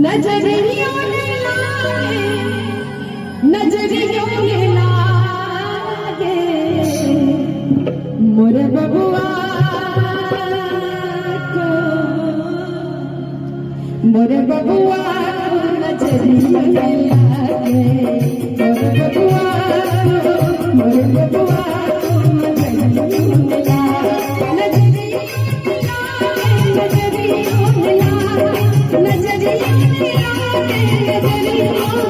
नजरियों ने लागे, नजरियों ने लागे मोरे बबुआ को, मोरे बबुआ को नजरियों ने लागे, मोरे बबुआ को, मोरे बबुआ को नजरियों ने लागे, नजरियों ने लागे, नजरियों ने लागे, नजरियों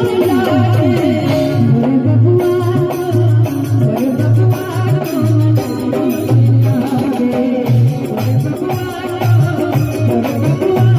ने लागे मोरे बबुआ, मोरे बबुआ को नजरियों ने लागे, मोरे बबुआ, मोरे बबुआ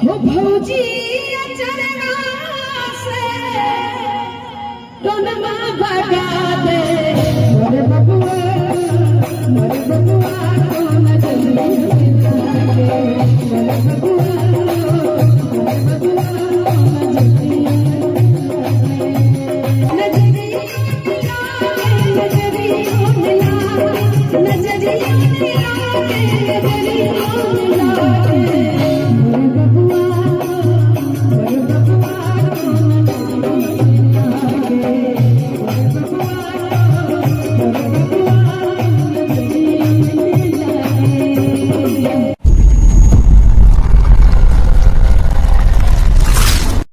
को भौजी अचरवा से